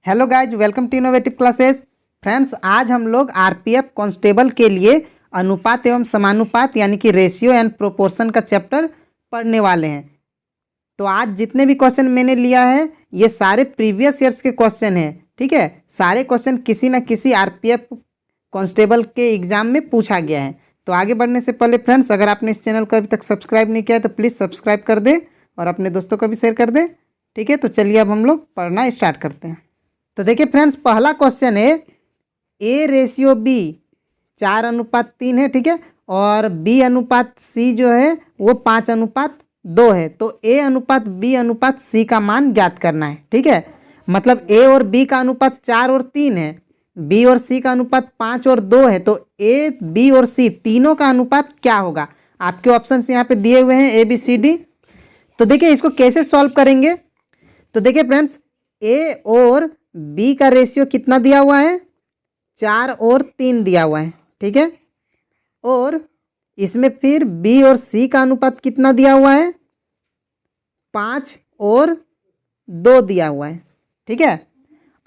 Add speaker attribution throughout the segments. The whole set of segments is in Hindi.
Speaker 1: Hello guys, welcome to innovative classes. Friends, आज हम लोग आरपीएफ कांस्टेबल के लिए अनुपात एवं समानुपात यानी कि रेशियो एंड प्रोपोर्शन का चैप्टर पढ़ने वाले हैं। तो आज जितने भी क्वेश्चन मैंने लिया है ये सारे प्रीवियस ईयर्स के क्वेश्चन हैं। ठीक है, सारे क्वेश्चन किसी न किसी आरपीएफ कांस्टेबल के एग्जाम में पूछा गया है। तो आगे बढ़ने से पहले फ्रेंड्स, अगर आपने इस चैनल को अभी तक सब्सक्राइब नहीं किया है तो प्लीज़ सब्सक्राइब कर दें और अपने दोस्तों को भी शेयर कर दें। ठीक है, तो चलिए अब हम लोग पढ़ना स्टार्ट करते हैं। तो देखिए फ्रेंड्स, पहला क्वेश्चन है A/B 4:3 है। ठीक है, और B/C जो है वो 5:2 है। तो A/B/C का मान ज्ञात करना है। ठीक है, मतलब A और B का अनुपात 4 और 3 है, B और C का अनुपात 5 और 2 है। तो A, B और C तीनों का अनुपात क्या होगा? आपके ऑप्शन यहाँ पे दिए हुए हैं ABCD। तो देखिए इसको कैसे सॉल्व करेंगे। तो देखिए फ्रेंड्स, A और B का रेशियो कितना दिया हुआ है? 4 और 3 दिया हुआ है। ठीक है, और इसमें फिर B और C का अनुपात कितना दिया हुआ है? 5 और 2 दिया हुआ है। ठीक है,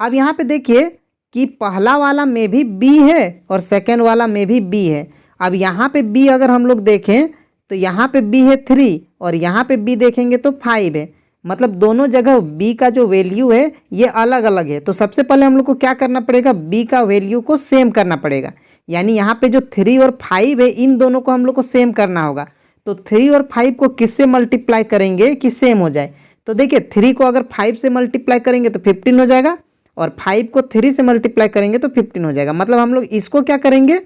Speaker 1: अब यहाँ पे देखिए कि पहला वाला में भी B है और सेकेंड वाला में भी B है। अब यहाँ पे B अगर हम लोग देखें तो यहाँ पे B है 3 और यहाँ पे B देखेंगे तो 5 है। मतलब दोनों जगह B का जो वैल्यू है ये अलग अलग है। तो सबसे पहले हम लोग को क्या करना पड़ेगा? B का वैल्यू को सेम करना पड़ेगा। यानी यहाँ पे जो 3 और 5 है इन दोनों को हम लोग को सेम करना होगा। तो 3 और 5 को किससे मल्टीप्लाई करेंगे कि सेम हो जाए? तो देखिए 3 को अगर 5 से मल्टीप्लाई करेंगे तो 15 हो जाएगा और 5 को 3 से मल्टीप्लाई करेंगे तो 15 हो जाएगा। मतलब हम लोग इसको क्या करेंगे?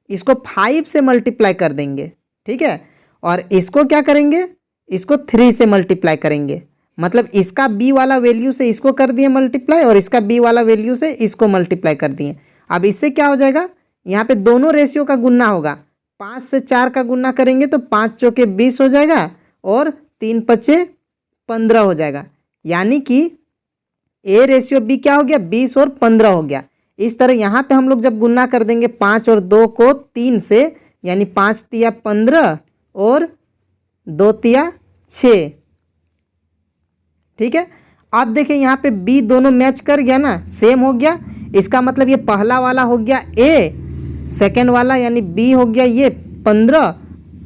Speaker 1: इसको 5 से मल्टीप्लाई कर देंगे। ठीक है, और इसको क्या करेंगे? इसको 3 से मल्टीप्लाई करेंगे। मतलब इसका B वाला वैल्यू से इसको कर दिए मल्टीप्लाई और इसका B वाला वैल्यू से इसको मल्टीप्लाई कर दिए। अब इससे क्या हो जाएगा? यहाँ पे दोनों रेशियो का गुना होगा। 5 से 4 का गुना करेंगे तो 5 चौके 20 हो जाएगा और 3 पचे 15 हो जाएगा। यानी कि A/B क्या हो गया? 20 और 15 हो गया। इस तरह यहाँ पे हम लोग जब गुना कर देंगे 5 और 2 को 3 से, यानी 5 तिया 15 और 2 तिया 6। ठीक है, अब देखिए यहाँ पे B दोनों मैच कर गया ना, सेम हो गया। इसका मतलब ये पहला वाला हो गया A, सेकेंड वाला यानी B हो गया ये 15,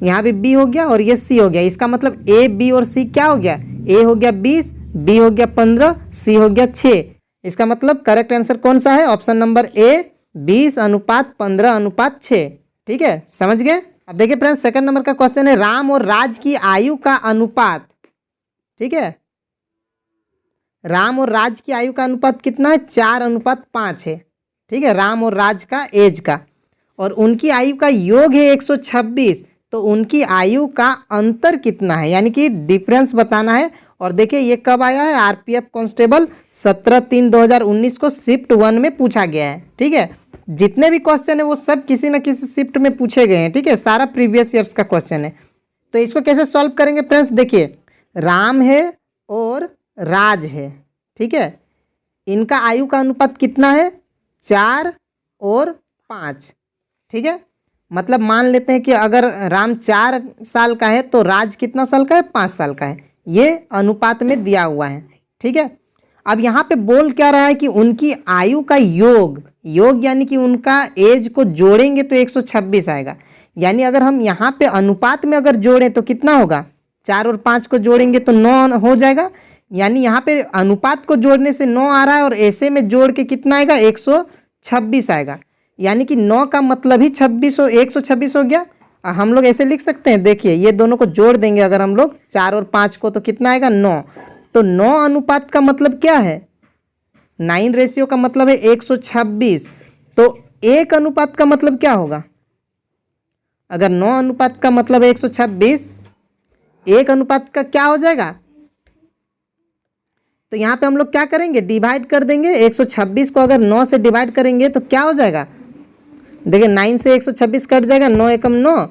Speaker 1: यहाँ भी B हो गया और ये C हो गया। इसका मतलब A, B और C क्या हो गया? A हो गया 20, B हो गया 15, C हो गया 6। इसका मतलब करेक्ट आंसर कौन सा है? Option number A, 20:15:6। ठीक है, समझ गए? अब देखिए फ्रेंड्स, सेकंड नंबर का क्वेश्चन है राम और राज की आयु का अनुपात। ठीक है, राम और राज की आयु का अनुपात कितना है? 4:5 है। ठीक है, राम और राज का एज का, और उनकी आयु का योग है 126। तो उनकी आयु का अंतर कितना है, यानी कि डिफरेंस बताना है। और देखिए ये कब आया है? आरपीएफ कांस्टेबल 17/3/2019 को शिफ्ट 1 में पूछा गया है। ठीक है, जितने भी क्वेश्चन है वो सब किसी न किसी शिफ्ट में पूछे गए हैं। ठीक है, सारा प्रीवियस ईयर्स का क्वेश्चन है। तो इसको कैसे सॉल्व करेंगे फ्रेंड्स? देखिए राम है और राज है। ठीक है, इनका आयु का अनुपात कितना है? 4 और 5। ठीक है, मतलब मान लेते हैं कि अगर राम 4 साल का है तो राज कितना साल का है? 5 साल का है। ये अनुपात में दिया हुआ है। ठीक है, अब यहाँ पे बोल क्या रहा है कि उनकी आयु का योग यानी कि उनका एज को जोड़ेंगे तो 126 आएगा। यानी अगर हम यहाँ पे अनुपात में अगर जोड़ें तो कितना होगा? 4 और 5 को जोड़ेंगे तो 9 हो जाएगा। यानी यहाँ पे अनुपात को जोड़ने से 9 आ रहा है और ऐसे में जोड़ के कितना आएगा? 126 आएगा। यानी कि 9 का मतलब ही 126 हो गया। हम लोग ऐसे लिख सकते हैं, देखिए ये दोनों को जोड़ देंगे अगर हम लोग 4 और 5 को तो कितना आएगा? 9। तो 9 अनुपात का मतलब क्या है? 9 रेशियो का मतलब है 126। तो 1 अनुपात का मतलब क्या होगा? अगर 9 अनुपात का मतलब है 126, 1 अनुपात का क्या हो जाएगा? तो यहाँ पे हम लोग क्या करेंगे? डिवाइड कर देंगे। 126 को अगर 9 से डिवाइड करेंगे तो क्या हो जाएगा? देखिए 9 से 126 कट जाएगा, 9 एकम 9,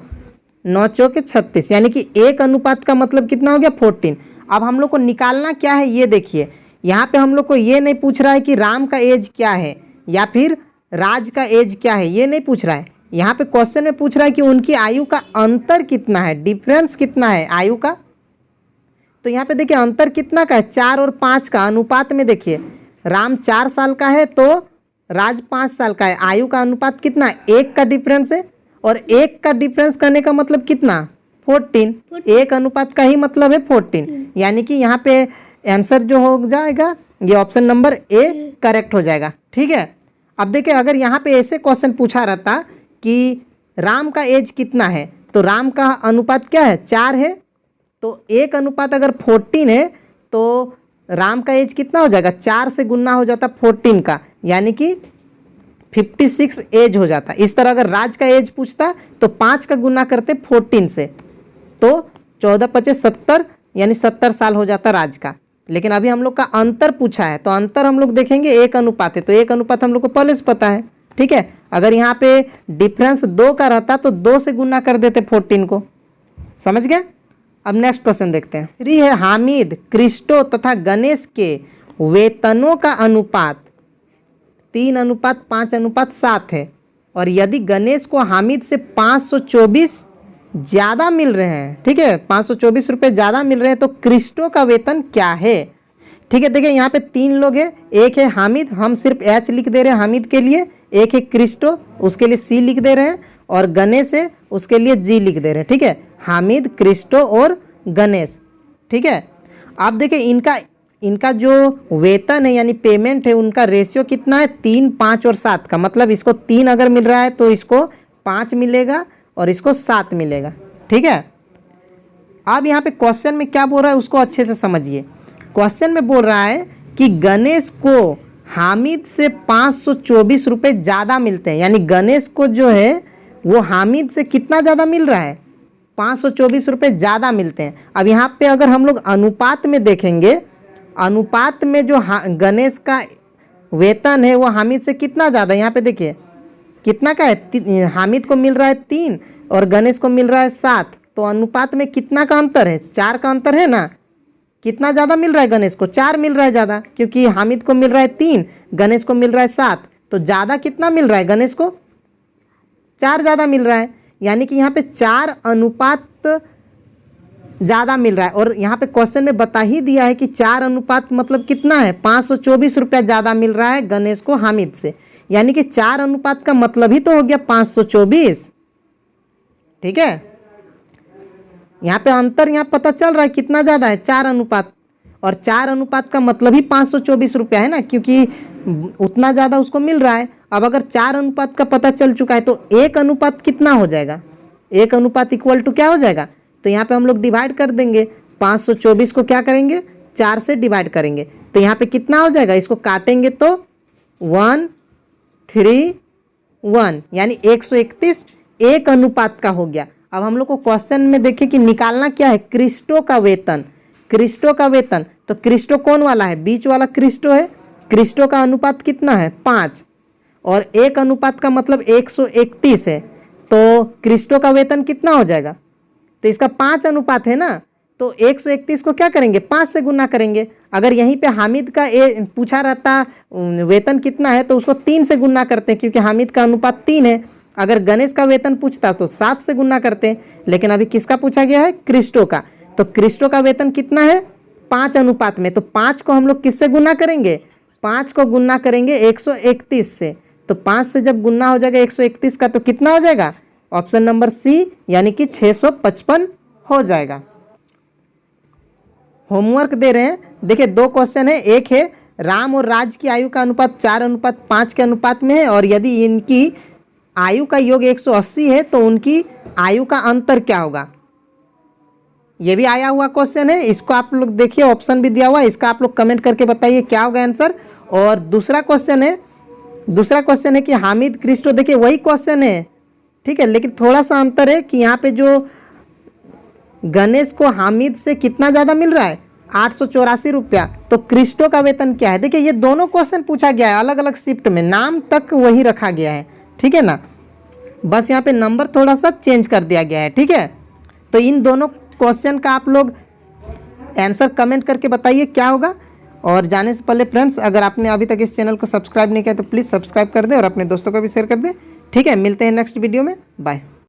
Speaker 1: 9 चौके 36। यानी कि 1 अनुपात का मतलब कितना हो गया? 14। अब हम लोग को निकालना क्या है ये देखिए। यहाँ पे हम लोग को ये नहीं पूछ रहा है कि राम का एज क्या है या फिर राज का एज क्या है, ये नहीं पूछ रहा है। यहाँ पे क्वेश्चन में पूछ रहा है कि उनकी आयु का अंतर कितना है, डिफरेंस कितना है आयु का। तो यहाँ पे देखिए अंतर कितना का है? 4 और 5 का। अनुपात में देखिए राम 4 साल का है तो राज 5 साल का है। आयु का अनुपात कितना, 1 का डिफरेंस है, और 1 का डिफरेंस करने का मतलब कितना, 14। 1 अनुपात का ही मतलब है 14, यानी कि यहाँ पे आंसर जो हो जाएगा ये ऑप्शन नंबर ए करेक्ट हो जाएगा। ठीक है, अब देखिए अगर यहाँ पे ऐसे क्वेश्चन पूछा रहता कि राम का एज कितना है, तो राम का अनुपात क्या है, 4 है, तो 1 अनुपात अगर 14 है तो राम का एज कितना हो जाएगा, 4 से गुना हो जाता 14 का, यानी कि 56 एज हो जाता। इस तरह अगर राज का एज पूछता तो 5 का गुना करते 14 से, तो 14 × 5 = 70, यानी 70 साल हो जाता राज का। लेकिन अभी हम लोग का अंतर पूछा है, तो अंतर हम लोग देखेंगे 1 अनुपात है, तो 1 अनुपात हम लोग को पहले से पता है। ठीक है, अगर यहाँ पे डिफरेंस 2 का रहता तो 2 से गुना कर देते 14 को। समझ गए। अब नेक्स्ट क्वेश्चन देखते हैं। 3 है, हामिद, क्रिस्टो तथा गणेश के वेतनों का अनुपात 3:5:7 है, और यदि गणेश को हामिद से 524 ज़्यादा मिल रहे हैं, ठीक है, 524 रुपये ज़्यादा मिल रहे हैं, तो क्रिस्टो का वेतन क्या है। ठीक है, देखिए यहाँ पे 3 लोग हैं, एक है हामिद, हम सिर्फ एच लिख दे रहे हैं हामिद के लिए, एक है क्रिस्टो, उसके लिए सी लिख दे रहे हैं, और गणेश है उसके लिए जी लिख दे रहे हैं। ठीक है, हामिद, क्रिस्टो और गणेश। ठीक है, अब देखिए इनका जो वेतन है यानी पेमेंट है, उनका रेशियो कितना है, 3, 5 और 7 का। मतलब इसको 3 अगर मिल रहा है तो इसको 5 मिलेगा और इसको 7 मिलेगा। ठीक है, अब यहाँ पे क्वेश्चन में क्या बोल रहा है उसको अच्छे से समझिए। क्वेश्चन में बोल रहा है कि गणेश को हामिद से 524 रुपये ज़्यादा मिलते हैं, यानी गणेश को जो है वो हामिद से कितना ज़्यादा मिल रहा है, 524 रुपये ज़्यादा मिलते हैं। अब यहाँ पे अगर हम लोग अनुपात में देखेंगे, अनुपात में जो गणेश का वेतन है वो हामिद से कितना ज़्यादा, यहाँ पे देखिए कितना का है, हामिद को मिल रहा है 3 और गणेश को मिल रहा है 7, तो अनुपात में कितना का अंतर है, 4 का अंतर है ना। कितना ज़्यादा मिल रहा है गणेश को, 4 मिल रहा है ज़्यादा, क्योंकि हामिद को मिल रहा है 3, गणेश को मिल रहा है 7, तो ज़्यादा कितना मिल रहा है, गणेश को 4 ज़्यादा मिल रहा है, यानी कि यहाँ पे 4 अनुपात ज़्यादा मिल रहा है। और यहाँ पे क्वेश्चन में बता ही दिया है कि 4 अनुपात मतलब कितना है, 524 रुपया ज़्यादा मिल रहा है गणेश को हामिद से, यानी कि 4 अनुपात का मतलब ही तो हो गया 524। ठीक है, यहाँ पे अंतर यहाँ पता चल रहा है कितना ज़्यादा है, 4 अनुपात, और 4 अनुपात का मतलब ही 524 रुपया है ना, क्योंकि उतना ज़्यादा उसको मिल रहा है। अब अगर 4 अनुपात का पता चल चुका है तो 1 अनुपात कितना हो जाएगा, 1 अनुपात इक्वल टू क्या हो जाएगा, तो यहाँ पे हम लोग डिवाइड कर देंगे, 524 को क्या करेंगे, 4 से डिवाइड करेंगे, तो यहाँ पे कितना हो जाएगा, इसको काटेंगे तो 131, यानी 131 1 अनुपात का हो गया। अब हम लोग को क्वेश्चन में देखें कि निकालना क्या है, क्रिस्टो का वेतन। क्रिस्टो का वेतन, तो क्रिस्टो कौन वाला है, बीच वाला क्रिस्टो है। क्रिस्टो का अनुपात कितना है, 5, और 1 अनुपात का मतलब 131 है, तो क्रिस्टो का वेतन कितना हो जाएगा, तो इसका 5 अनुपात है ना, तो 131 को क्या करेंगे, 5 से गुना करेंगे। अगर यहीं पे हामिद का पूछा रहता वेतन कितना है तो उसको 3 से गुना करते हैं, क्योंकि हामिद का अनुपात 3 है। अगर गणेश का वेतन पूछता तो 7 से गुना करते हैं, लेकिन अभी किसका पूछा गया है, क्रिस्टो का। तो क्रिस्टो का वेतन कितना है, 5 अनुपात में, तो 5 को हम लोग किससे गुना करेंगे, 5 को गुना करेंगे 131 से, तो 5 से जब गुना हो जाएगा 131 का तो कितना हो जाएगा, ऑप्शन नंबर सी, यानी कि 655 हो जाएगा। होमवर्क दे रहे हैं, देखिए 2 क्वेश्चन है, एक है राम और राज की आयु का अनुपात 4:5 के अनुपात में है, और यदि इनकी आयु का योग 180 है तो उनकी आयु का अंतर क्या होगा। ये भी आया हुआ क्वेश्चन है, इसको आप लोग देखिए, ऑप्शन भी दिया हुआ है, इसका आप लोग कमेंट करके बताइए क्या होगा आंसर। और दूसरा क्वेश्चन है कि हामिद क्रिस्टो, देखिए वही क्वेश्चन है, ठीक है, लेकिन थोड़ा सा अंतर है कि यहाँ पे जो गणेश को हामिद से कितना ज़्यादा मिल रहा है, 884 रुपया, तो क्रिस्टो का वेतन क्या है। देखिए ये दोनों क्वेश्चन पूछा गया है अलग अलग शिफ्ट में, नाम तक वही रखा गया है, ठीक है ना, बस यहाँ पे नंबर थोड़ा सा चेंज कर दिया गया है। ठीक है, तो इन दोनों क्वेश्चन का आप लोग आंसर कमेंट करके बताइए क्या होगा। और जाने से पहले फ्रेंड्स, अगर आपने अभी तक इस चैनल को सब्सक्राइब नहीं किया तो प्लीज़ सब्सक्राइब कर दें और अपने दोस्तों को भी शेयर कर दें। ठीक है, मिलते हैं नेक्स्ट वीडियो में, बाय।